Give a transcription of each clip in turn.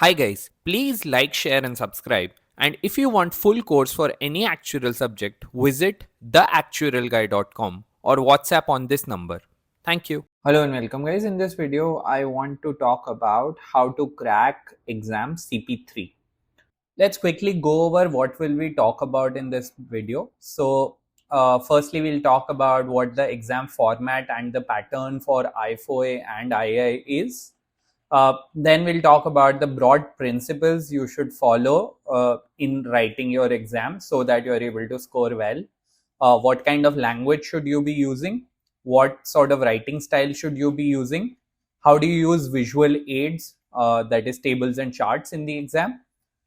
Hi guys, please like, share and subscribe. And if you want full course for any actuarial subject, visit theactuarialguy.com or WhatsApp on this number. Thank you. Hello and welcome guys. In this video, I want to talk about how to crack exam CP3. Let's quickly go over what will we talk about in this video. Firstly, we'll talk about what the exam format and the pattern for IFoA and IAI is. Then we'll talk about the broad principles you should follow in writing your exam so that you're able to score well. What kind of language should you be using? What sort of writing style should you be using? How do you use visual aids, that is tables and charts in the exam?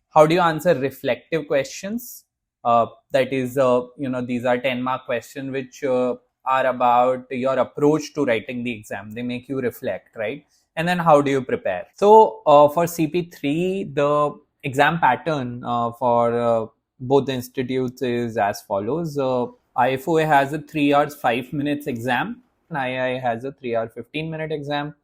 How do you answer reflective questions? That is, these are 10-mark questions which are about your approach to writing the exam. They make you reflect, right? And then how do you prepare? So for CP3, the exam pattern for both the institutes is as follows. IFoA has a 3 hours 5 minutes exam, and IAI has a 3 hour 15-minute exam.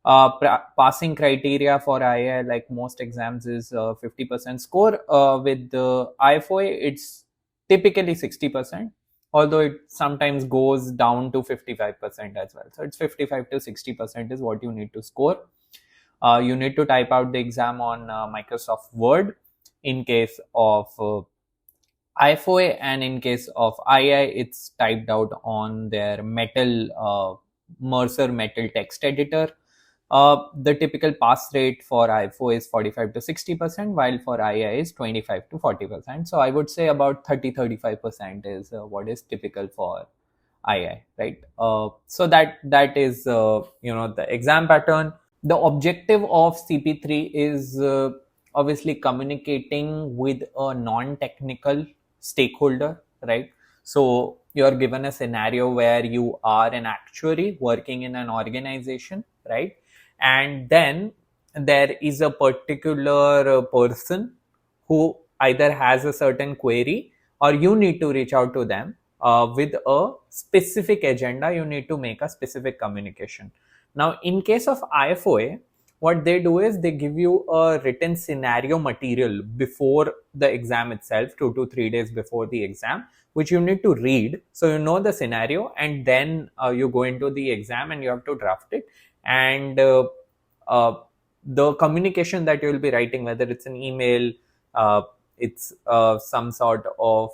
Passing criteria for IAI, like most exams, is 50% score. With the IFoA, it's typically 60%, although it sometimes goes down to 55% as well. So it's 55 to 60% is what you need to score. You need to type out the exam on Microsoft Word in case of IFoA, and in case of II, it's typed out on their Mercer Metal text editor. The typical pass rate for IFoA is 45 to 60%, while for II is 25 to 40%. So I would say about 30-35% is what is typical for II, right? So that is the exam pattern. The objective of CP3 is obviously communicating with a non-technical stakeholder, right? So you're given a scenario where you are an actuary working in an organization, right? And then there is a particular person who either has a certain query, or you need to reach out to them with a specific agenda. You need to make a specific communication. Now, in case of IFoA, what they do is they give you a written scenario material before the exam itself, 2 to 3 days before the exam, which you need to read. So you know the scenario, and then you go into the exam and you have to draft it. And the communication that you will be writing, whether it's an email, it's some sort of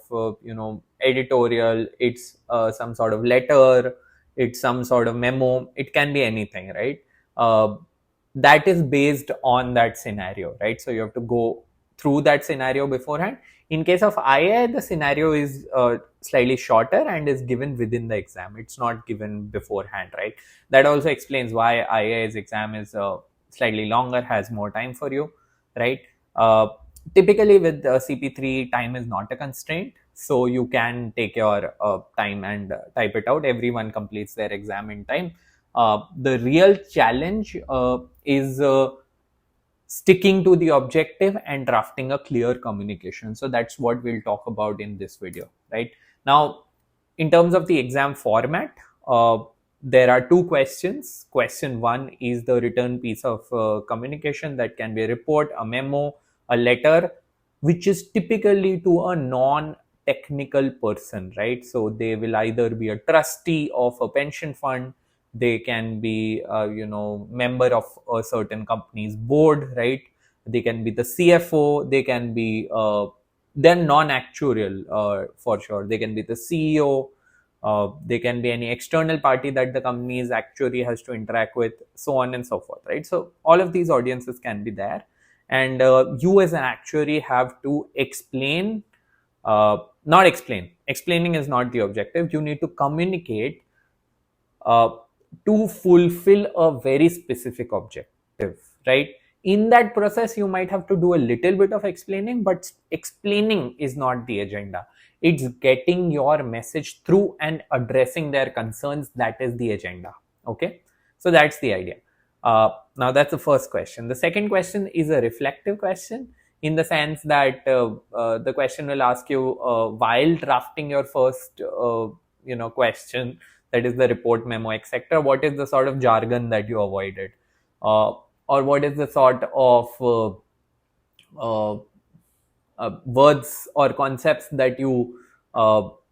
editorial, it's some sort of letter, it's some sort of memo, it can be anything, right? That is based on that scenario, right? So you have to go through that scenario beforehand. In case of II, the scenario is slightly shorter and is given within the exam. It's not given beforehand, right? That also explains why II's exam is slightly longer, has more time for you, right? Typically with CP3, time is not a constraint, so you can take your time and type it out. Everyone completes their exam in time. The real challenge is sticking to the objective and drafting a clear communication. So that's what we'll talk about in this video, right? Now, in terms of the exam format, there are two questions. Question one is the written piece of communication that can be a report, a memo, a letter, which is typically to a non-technical person, right? So they will either be a trustee of a pension fund, they can be member of a certain company's board, right? They can be the CFO, they can be they're non-actuarial for sure. They can be the CEO, they can be any external party that the company's actuary has to interact with, so on and so forth, right? So all of these audiences can be there, and you as an actuary have to explain, not explain, explaining is not the objective. You need to communicate to fulfill a very specific objective, right? In that process, you might have to do a little bit of explaining, but explaining is not the agenda. It's getting your message through and addressing their concerns. That is the agenda. Okay, so that's the idea. Now that's the first question. The second question is a reflective question, in the sense that the question will ask you while drafting your first question, that is the report, memo, etc., what is the sort of jargon that you avoided? or what is the sort of words or concepts that you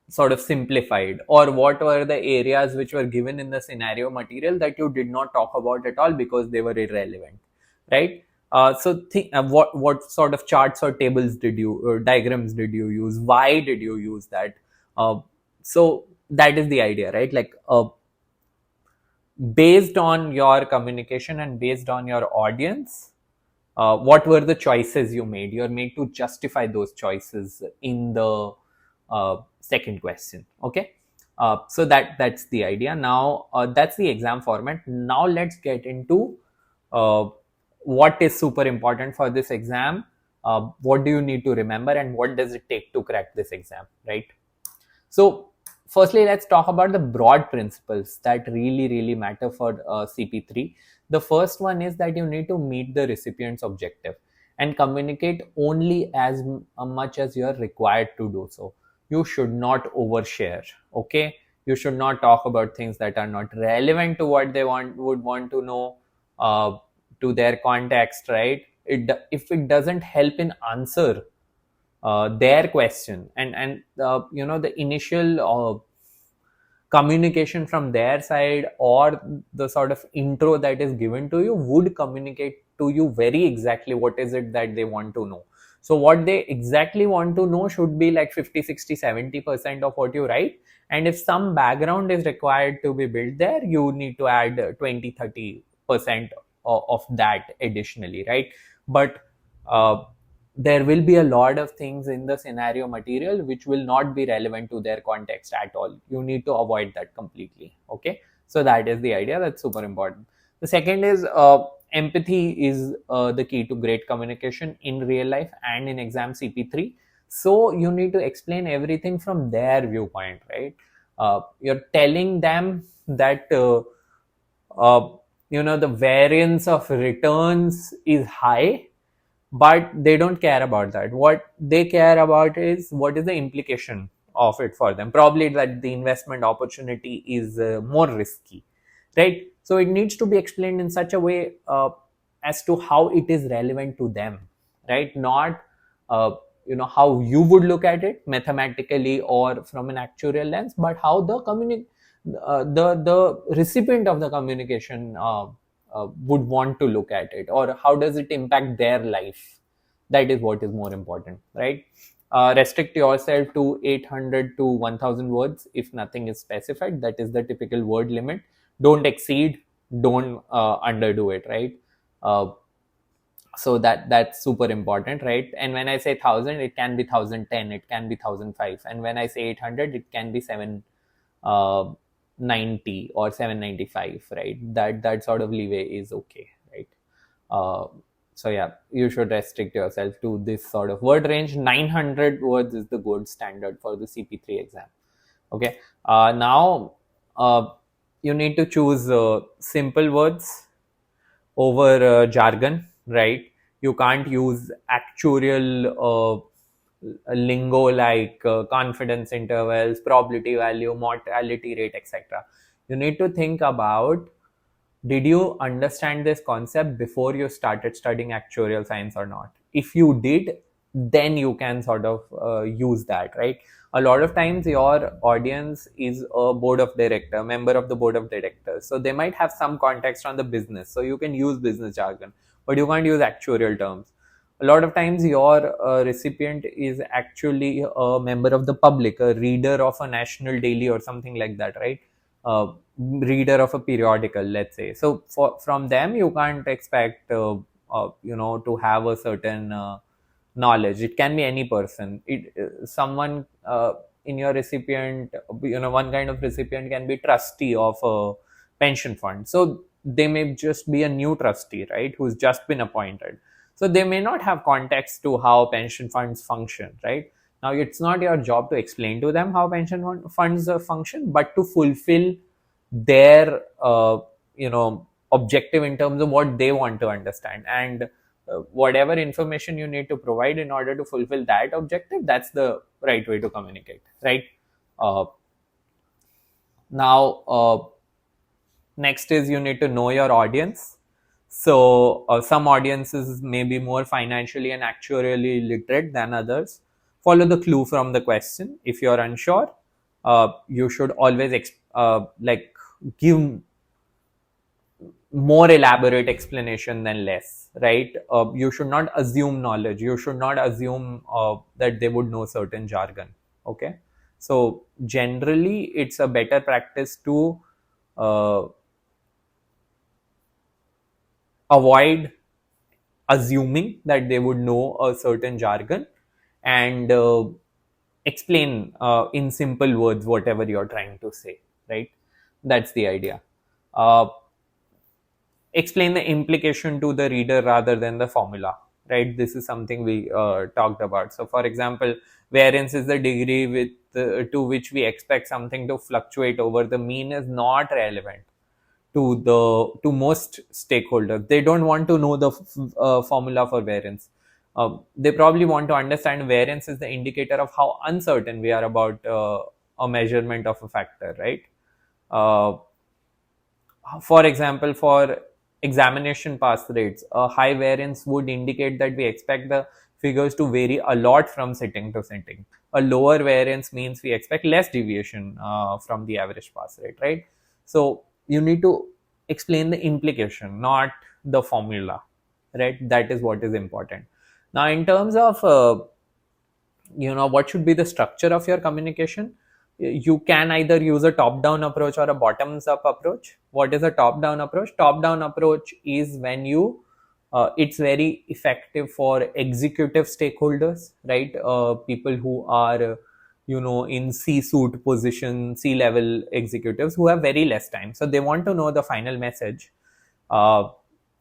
sort of simplified, or what were the areas which were given in the scenario material that you did not talk about at all because they were irrelevant, right? So think what sort of charts or tables did you, or diagrams did you use, why did you use that? uh, so that is the idea, right? Like based on your communication and based on your audience, what were the choices you made? You're made to justify those choices in the second question. Okay, so that's the idea. Now that's the exam format. Now let's get into uh, what is super important for this exam. What do you need to remember, and what does it take to crack this exam, right? So, firstly, let's talk about the broad principles that really matter for CP3. The first one is that you need to meet the recipient's objective and communicate only as much as you are required to do so. You should not overshare. Okay, you should not talk about things that are not relevant to what they would want to know, to their context, right? If it doesn't help in answer their question, and the initial communication from their side, or the sort of intro that is given to you would communicate to you very exactly what is it that they want to know. So what they exactly want to know should be like 50, 60, 70% of what you write, and if some background is required to be built there, you need to add 20, 30% of that additionally, right? But uh, there will be a lot of things in the scenario material which will not be relevant to their context at all. You need to avoid that completely. Okay, so that is the idea. That's super important. The second is empathy is the key to great communication in real life and in exam CP3. So you need to explain everything from their viewpoint, right? You're telling them that uh, the variance of returns is high, but they don't care about that. What they care about is what is the implication of it for them. Probably that the investment opportunity is more risky, right? So it needs to be explained in such a way as to how it is relevant to them, right? Not uh, how you would look at it mathematically or from an actuarial lens, but how the recipient of the communication would want to look at it, or how does it impact their life. That is what is more important, right? Restrict yourself to 800 to 1000 words if nothing is specified. That is the typical word limit. Don't exceed, don't underdo it, right? So that's super important, right? And when I say 1000, it can be 1010, it can be 1005, and when I say 800, it can be 790 or 795, right? That sort of leeway is okay, right? uh, so yeah, you should restrict yourself to this sort of word range. 900 words is the gold standard for the CP3 exam. Okay, now you need to choose simple words over jargon, right? You can't use actuarial lingo like confidence intervals, probability value, mortality rate, etc. You need to think about, did you understand this concept before you started studying actuarial science or not? If you did, then you can sort of use that, right? A lot of times your audience is a board of director, member of the board of directors, so they might have some context on the business, so you can use business jargon, but you can't use actuarial terms. A lot of times your recipient is actually a member of the public, a reader of a national daily or something like that, right? Reader of a periodical, let's say. So from them you can't expect to have a certain knowledge. It can be any person. Someone in your recipient, one kind of recipient can be trustee of a pension fund, so they may just be a new trustee, right, who's just been appointed. So they may not have context to how pension funds function, right? Now it's not your job to explain to them how pension funds function, but to fulfill their objective in terms of what they want to understand, and whatever information you need to provide in order to fulfill that objective, that's the right way to communicate, right? uh, now next is you need to know your audience. So some audiences may be more financially and actuarially literate than others. Follow the clue from the question. If you're unsure, you should always like give more elaborate explanation than less, right? You should not assume knowledge. You should not assume that they would know certain jargon. Okay, so generally, it's a better practice to uh, avoid assuming that they would know a certain jargon, and explain in simple words whatever you're trying to say, right? That's the idea. uh, Explain the implication to the reader rather than the formula, right? This is something we talked about. So for example, variance is the degree with to which we expect something to fluctuate over the mean is not relevant to most stakeholders. They don't want to know the formula for variance. They probably want to understand variance is the indicator of how uncertain we are about a measurement of a factor, right? uh, for example, for examination pass rates, a high variance would indicate that we expect the figures to vary a lot from sitting to sitting. A lower variance means we expect less deviation from the average pass rate, right? So you need to explain the implication, not the formula, right? That is what is important. Now, in terms of what should be the structure of your communication, you can either use a top down approach or a bottoms up approach. What is a top down approach? Top down approach is when you it's very effective for executive stakeholders, right? People who are in C-suite position, C-level executives who have very less time, so they want to know the final message. uh,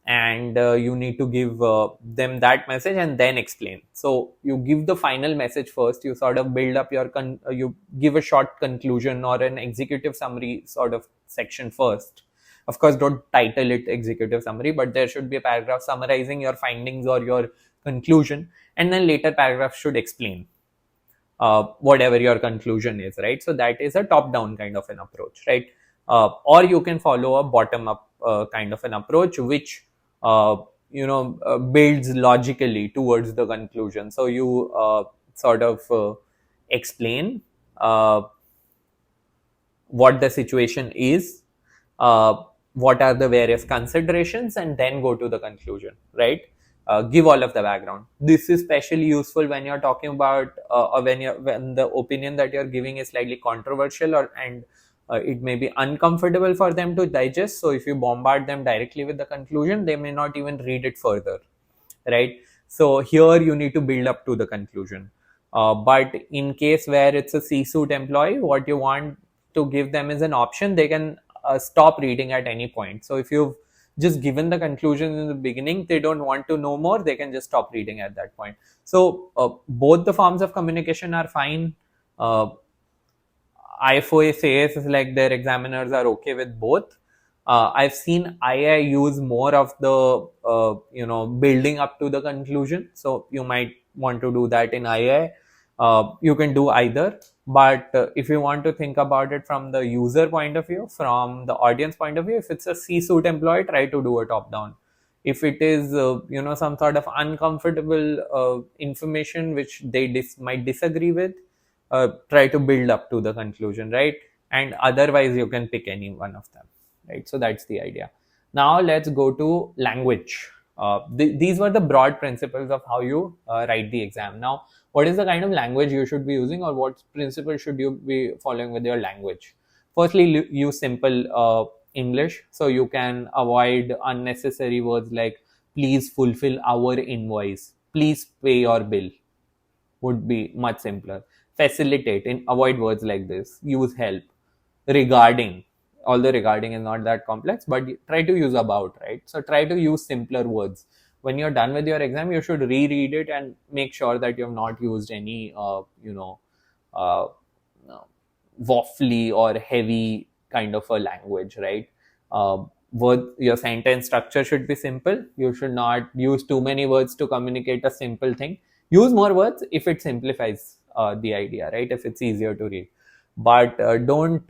and you need to give them that message and then explain. So you give the final message first, you sort of build up your you give a short conclusion or an executive summary sort of section first. Of course, don't title it executive summary, but there should be a paragraph summarizing your findings or your conclusion, and then later paragraph should explain whatever your conclusion is, right? So that is a top down kind of an approach, right? Or you can follow a bottom up kind of an approach, which builds logically towards the conclusion. So you sort of explain uh, what the situation is, uh, what are the various considerations, and then go to the conclusion, right? Give all of the background. This is especially useful when you're talking about or when the opinion that you're giving is slightly controversial, and it may be uncomfortable for them to digest. So if you bombard them directly with the conclusion, they may not even read it further, right? So here you need to build up to the conclusion. But in case where it's a C-suite employee, what you want to give them is an option. They can stop reading at any point. So if you've just given the conclusion in the beginning, they don't want to know more, they can just stop reading at that point. So both the forms of communication are fine. IFoA says like their examiners are okay with both. I've seen IAI use more of the building up to the conclusion. So you might want to do that in IAI. You can do either, but if you want to think about it from the user point of view, from the audience point of view, if it's a C-suite employee, try to do a top down. If it is some sort of uncomfortable information which they might disagree with, try to build up to the conclusion, right? And otherwise you can pick any one of them, right? So that's the idea. Now let's go to language. These were the broad principles of how you write the exam. Now, what is the kind of language you should be using, or what principles should you be following with your language? Firstly, use simple English, so you can avoid unnecessary words like please fulfill our invoice, please pay your bill. Would be much simpler. Facilitate, and avoid words like this. Use help. Regarding, although regarding is not that complex, but try to use about, right? So try to use simpler words. When you're done with your exam, you should reread it and make sure that you have not used any uh, waffly or heavy kind of a language, right? Your sentence structure should be simple. You should not use too many words to communicate a simple thing. Use more words if it simplifies the idea, right? If it's easier to read. but don't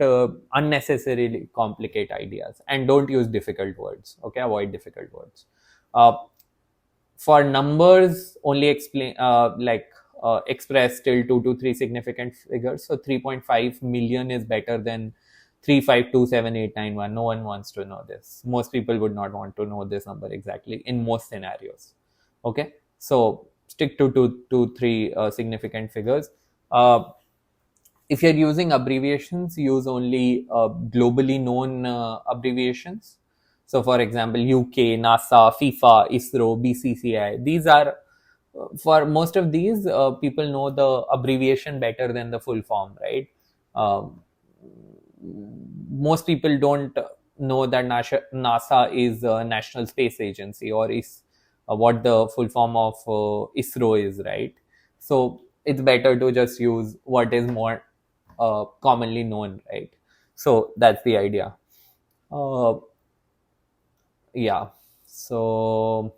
unnecessarily complicate ideas, and don't use difficult words. Okay, avoid difficult words. uh, for numbers, only explain express till 2 to 3 significant figures. So 3.5 million is better than 3527891. No one wants to know this. Most people would not want to know this number exactly in most scenarios. Okay, so stick to 2 to 3 significant figures. uh, if you're using abbreviations, use only globally known abbreviations. So, for example, UK, NASA, FIFA, ISRO, BCCI. These are, for most of these, people know the abbreviation better than the full form, right? Um, Most people don't know that NASA is a National Space Agency, or is what the full form of ISRO is, right? So it's better to just use what is more commonly known, right? So that's the idea. Uh, yeah. So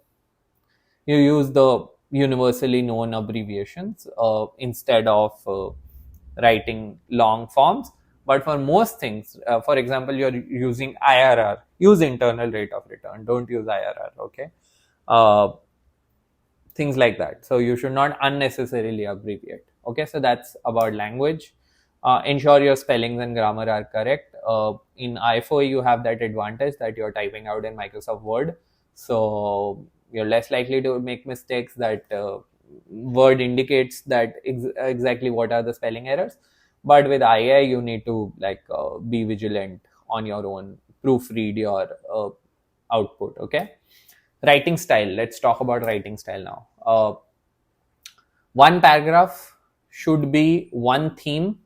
you use the universally known abbreviations instead of writing long forms. But for most things, for example, you're using IRR, use internal rate of return, don't use IRR. Okay. uh, Things like that. So you should not unnecessarily abbreviate. Okay, so that's about language. Ensure your spellings and grammar are correct. In IFoA, you have that advantage that you're typing out in Microsoft Word, so you're less likely to make mistakes. That Word indicates that exactly what are the spelling errors. But with IAI, you need to be vigilant on your own, proofread your output. Okay. Writing style. Let's talk about writing style now. One paragraph should be one theme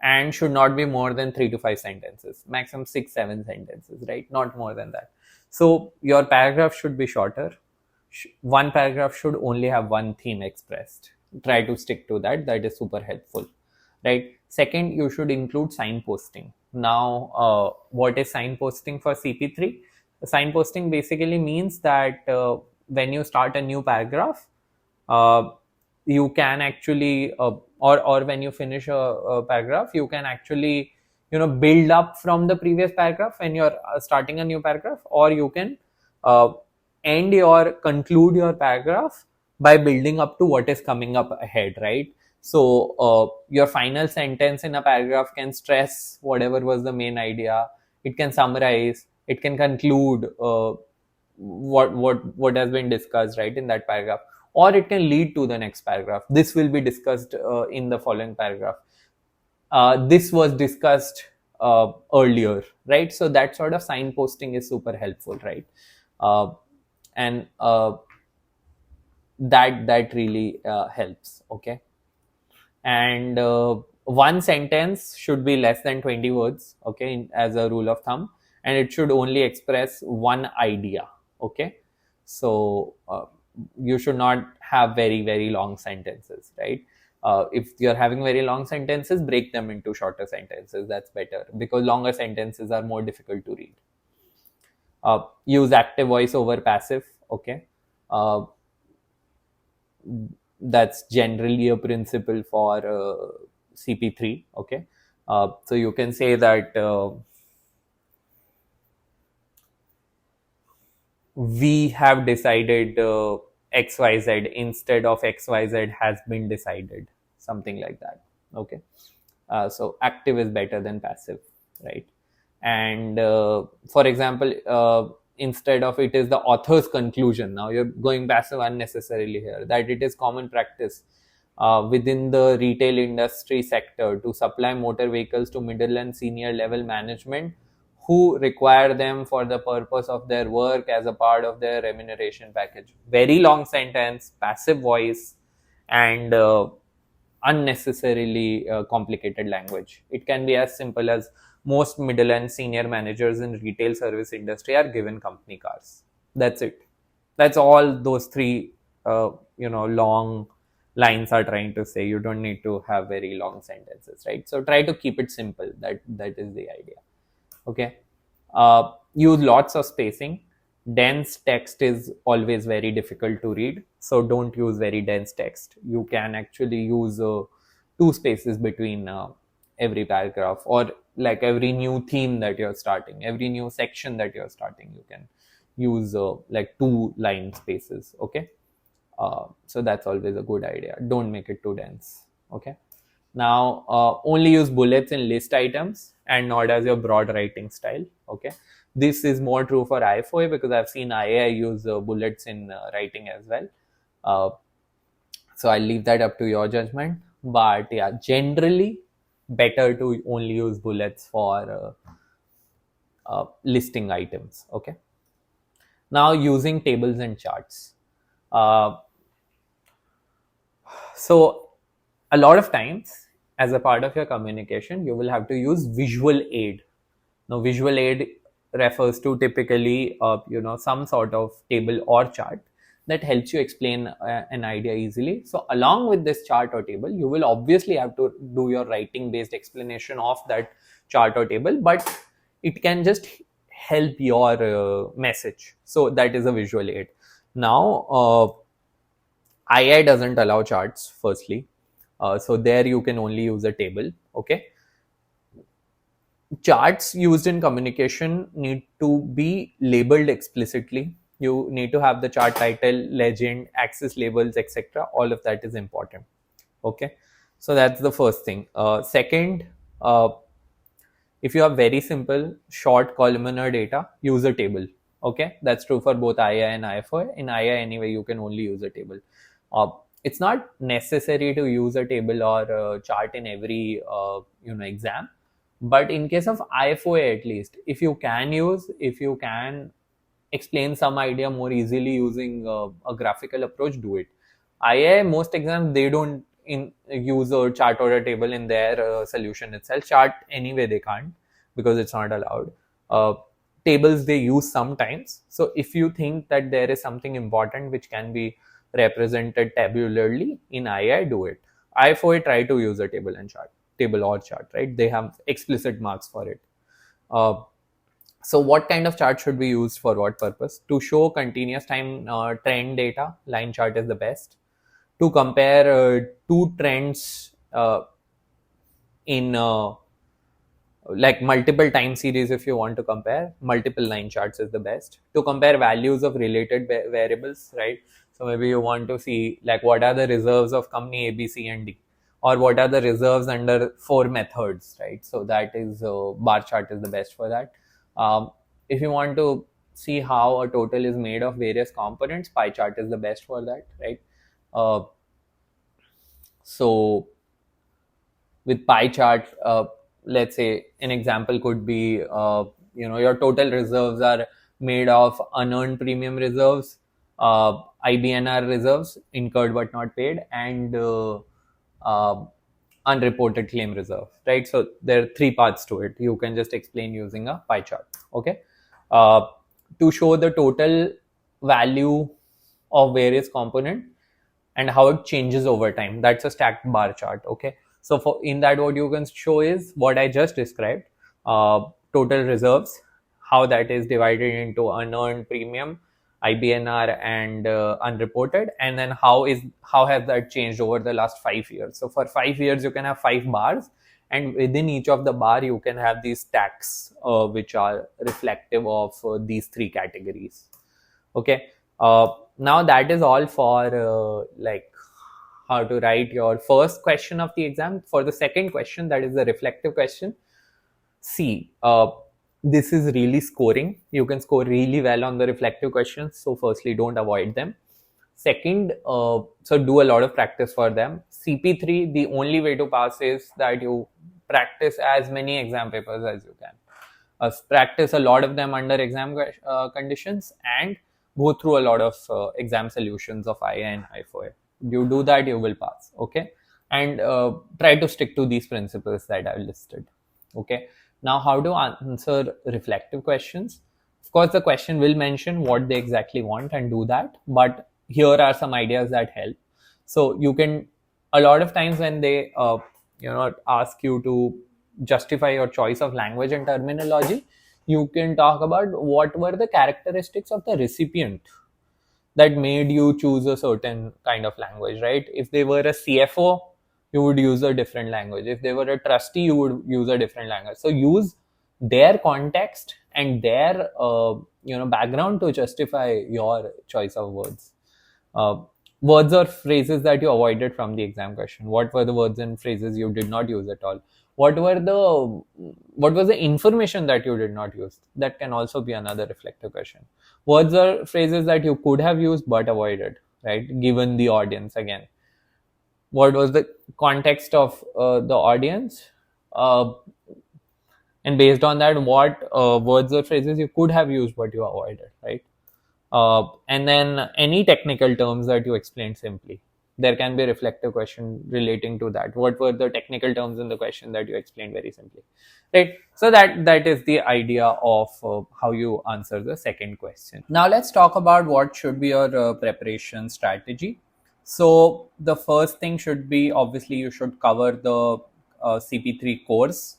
and should not be more than 3 to 5 sentences, maximum 6 7 sentences, right? Not more than that. So your paragraph should be shorter. One paragraph should only have one theme expressed. Try to stick to that. That is super helpful, right? Second, you should include signposting. Now, what is signposting for CP3? Signposting basically means that when you start a new paragraph, uh, you can actually or when you finish a paragraph, you can actually build up from the previous paragraph when you're starting a new paragraph, or you can uh, end your conclude your paragraph by building up to what is coming up ahead, right? So your final sentence in a paragraph can stress whatever was the main idea. It can summarize, it can conclude what has been discussed, right, in that paragraph, or it can lead to the next paragraph. This will be discussed in the following paragraph. This was discussed earlier, right? So that sort of signposting is super helpful, right? And that really helps. Okay. And one sentence should be less than 20 words, okay, as a rule of thumb, and it should only express one idea. Okay. So you should not have very very long sentences, right? If you're having very long sentences, break them into shorter sentences. That's better, because longer sentences are more difficult to read. Use active voice over passive. Okay. uh, that's generally a principle for CP3. Okay. So you can say that we have decided XYZ instead of XYZ has been decided, something like that. Okay. So active is better than passive, right? And for example, instead of it is the author's conclusion, now you're going passive unnecessarily here. That it is common practice within the retail industry sector to supply motor vehicles to middle and senior level management who require them for the purpose of their work as a part of their remuneration package. Very long sentence, passive voice, and unnecessarily complicated language. It can be as simple as most middle and senior managers in retail service industry are given company cars. That's it. That's all those three long lines are trying to say. You don't need to have very long sentences, right? So try to keep it simple. That is the idea. Okay. Use lots of spacing. Dense text is always very difficult to read, so don't use very dense text. You can actually use two spaces between every paragraph, or like every new theme that you're starting, every new section that you're starting, you can use like 2 line spaces. Okay. So that's always a good idea. Don't make it too dense. Okay. Now, only use bullets in list items and not as your broad writing style. Okay. This is more true for IFoA because I've seen IAI use bullets in writing as well. Uh, so I'll leave that up to your judgment. But yeah, generally, better to only use bullets for listing items. Okay. Now, using tables and charts. Uh, So, a lot of times, as a part of your communication, you will have to use visual aid. Now, visual aid refers to typically, some sort of table or chart that helps you explain an idea easily. So, along with this chart or table, you will obviously have to do your writing-based explanation of that chart or table, but it can just help your message. So, that is a visual aid. Now, II doesn't allow charts, firstly. So there you can only use a table. Okay. Charts used in communication need to be labeled explicitly. You need to have the chart title, legend, axis labels, etc. All of that is important. Okay. So that's the first thing. Second, if you have very simple, short columnar data, use a table. Okay, that's true for both II and IFoA. In II, anyway, you can only use a table. It's not necessary to use a table or a chart in every exam, but in case of IFoA, at least, if you can explain some idea more easily using a graphical approach, do it. IA, most exams, they don't use a chart or a table in their solution itself. Chart anyway they can't because it's not allowed. Tables they use sometimes. So if you think that there is something important which can be represented tabularly in II, do it. IFoA try to use a table or chart, right? They have explicit marks for it. So what kind of chart should be used for what purpose? To show continuous time trend data, line chart is the best. To compare two trends in like multiple time series, if you want to compare, multiple line charts is the best. To compare values of related variables, right? So maybe you want to see like what are the reserves of company A, B, C, and D, or what are the reserves under 4 methods, right? So that is bar chart is the best for that. If you want to see how a total is made of various components, pie chart is the best for that, right? So with pie chart, let's say an example could be, your total reserves are made of unearned premium reserves, IBNR reserves, incurred but not paid, and unreported claim reserve, right? So there are 3 parts to it. You can just explain using a pie chart. Okay. To show the total value of various component and how it changes over time, that's a stacked bar chart. Okay. So for in that, what you can show is what I just described, total reserves, how that is divided into unearned premium, IBNR, and unreported, and then how has that changed over the last 5 years. So for 5 years, you can have 5 bars, and within each of the bar, you can have these stacks which are reflective of these 3 categories. Okay. Now that is all for like how to write your first question of the exam. For the second question, that is the reflective question. See, this is really scoring. You can score really well on the reflective questions. So firstly, don't avoid them. Second, so do a lot of practice for them. CP3, the only way to pass is that you practice as many exam papers as you can. Practice a lot of them under exam conditions and go through a lot of exam solutions of IA and IFoA. You do that, you will pass. Okay. And try to stick to these principles that I've listed. Okay. Now, how to answer reflective questions? Of course, the question will mention what they exactly want and do that. But here are some ideas that help. So you can, a lot of times when they, ask you to justify your choice of language and terminology, you can talk about what were the characteristics of the recipient that made you choose a certain kind of language, right? If they were a CFO, you would use a different language. If they were a trustee, you would use a different language. So use their context and their background to justify your choice of words. uh, Words or phrases that you avoided from the exam question. What were the words and phrases you did not use at all? What was the information that you did not use? That can also be another reflective question. Words or phrases that you could have used but avoided, right? Given the audience again. What was the context of the audience? And based on that, what words or phrases you could have used but you avoided, right? And then any technical terms that you explained simply. There can be a reflective question relating to that. What were the technical terms in the question that you explained very simply, right? So that is the idea of how you answer the second question. Now let's talk about what should be your preparation strategy. So the first thing should be, obviously you should cover the CP3 course.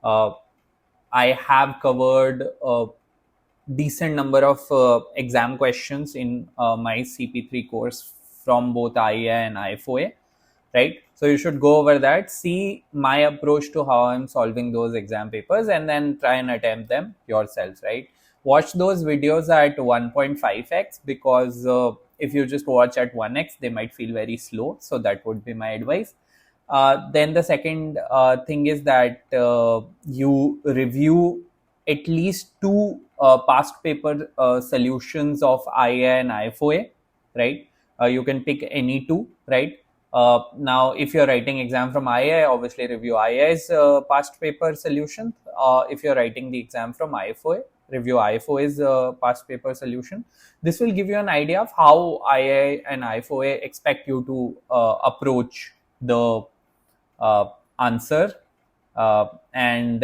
I have covered decent number of exam questions in my CP3 course from both IAI and IFoA, right? So you should go over that, see my approach to how I'm solving those exam papers, and then try and attempt them yourself, right? Watch those videos at 1.5x, because if you just watch at 1x, they might feel very slow. So that would be my advice. Then the second thing is that you review at least two past paper solutions of IA and IFoA, right? You can pick any two, right? Now, if you're writing exam from IA, obviously review II's past paper solution. If you're writing the exam from IFoA, review IFoA's past paper solution. This will give you an idea of how IA and IFoA expect you to approach the answer. And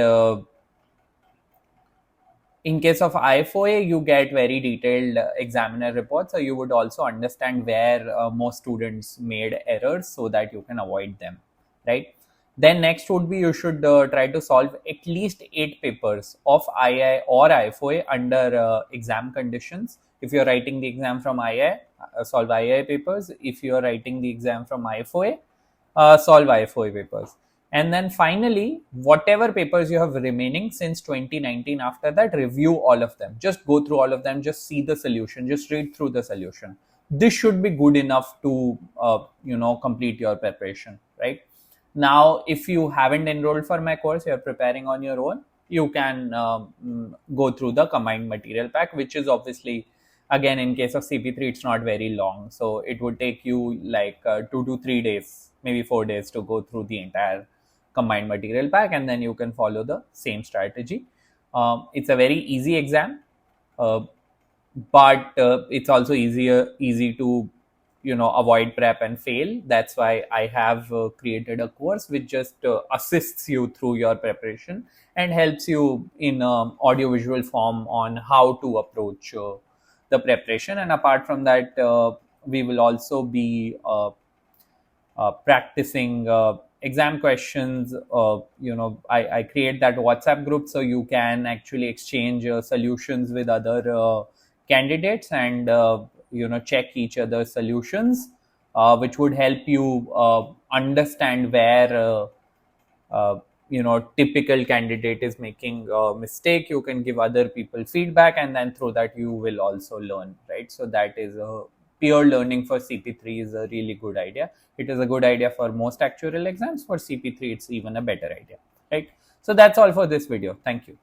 in case of IFoA, you get very detailed examiner reports, so you would also understand where most students made errors so that you can avoid them, right? Then next would be, you should try to solve at least 8 papers of II or IFoA under exam conditions. If you're writing the exam from II, solve II papers. If you're writing the exam from IFoA, solve IFoA papers. And then finally, whatever papers you have remaining since 2019, after that, review all of them. Just go through all of them, just see the solution, just read through the solution. This should be good enough to complete your preparation, right? Now, if you haven't enrolled for my course, you're preparing on your own, you can go through the combined material pack, which is obviously, again, in case of CP3, it's not very long. So it would take you like 2 to 3 days, maybe 4 days to go through the entire combined material pack, and then you can follow the same strategy. It's a very easy exam, but it's also easy to avoid prep and fail. That's why I have created a course which just assists you through your preparation and helps you in audiovisual form on how to approach the preparation. And apart from that, we will also be practicing exam questions. I create that WhatsApp group so you can actually exchange solutions with other candidates and check each other's solutions, which would help you understand where typical candidate is making a mistake. You can give other people feedback, and then through that you will also learn, right? So that is a peer learning for CP3 is a really good idea. It is a good idea for most actuarial exams. For CP3, it's even a better idea, right? So that's all for this video. Thank you.